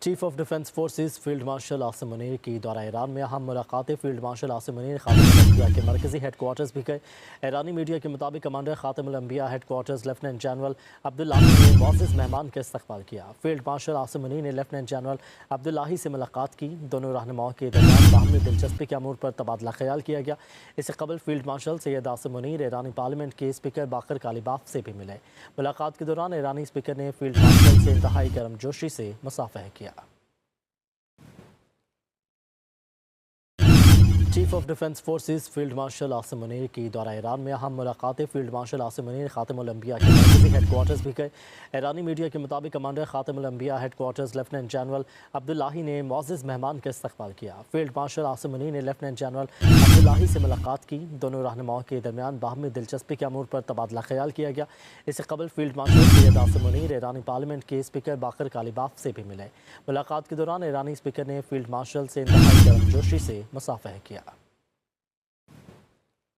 Chief of defence forces field marshal Asim Munir کی دورہ ایران میں اہم ملاقاتیں فیلڈ مارشل عاصم منیر خاتم الانبیاء کے مرکزی ہیڈ کوارٹرز بھی گئے۔ ایرانی میڈیا کے مطابق کمانڈر خاتم الانبیاء ہیڈ کوارٹرز لیفٹیننٹ جنرل عبداللہی نے معزز مہمان کا استقبال کیا۔ فیلڈ مارشل عاصم منیر نے لیفٹیننٹ جنرل عبداللہی سے ملاقات کی۔ دونوں رہنماؤں کے درمیان باہمی دلچسپی کے امور پر تبادلہ خیال کیا گیا۔ اس سے قبل فیلڈ مارشل سید عاصم منیر ایرانی پارلیمنٹ کے اسپیکر باقر کالیباف سے بھی ملے۔ ملاقات کے دوران ایرانی اسپیکر نے فیلڈ مارشل سے انتہائی گرمجوشی سے مصافحہ کیا۔ Chief of defence forces field marshal Asim Munir کی دورہ ایران میں اہم ملاقاتیں فیلڈ مارشل عاصم منیر خاتم الانبیاء کے مرکزی ہیڈ کوارٹرز بھی گئے۔ ایرانی میڈیا کے مطابق کمانڈر خاتم الانبیاء ہیڈ کوارٹرز لیفٹیننٹ جنرل عبداللہی نے معزز مہمان کا استقبال کیا۔ فیلڈ مارشل عاصم منیر نے لیفٹیننٹ جنرل عبداللہی سے ملاقات کی۔ دونوں رہنماؤں کے درمیان باہمی دلچسپی کے امور پر تبادلہ خیال کیا گیا۔ اس سے قبل فیلڈ مارشل سید عاصم منیر ایرانی پارلیمنٹ کے اسپیکر باقر کالیباف سے بھی ملے۔ ملاقات کے دوران ایرانی اسپیکر نے فیلڈ مارشل سے انتہائی گرمجوشی سے مصافحہ کیا۔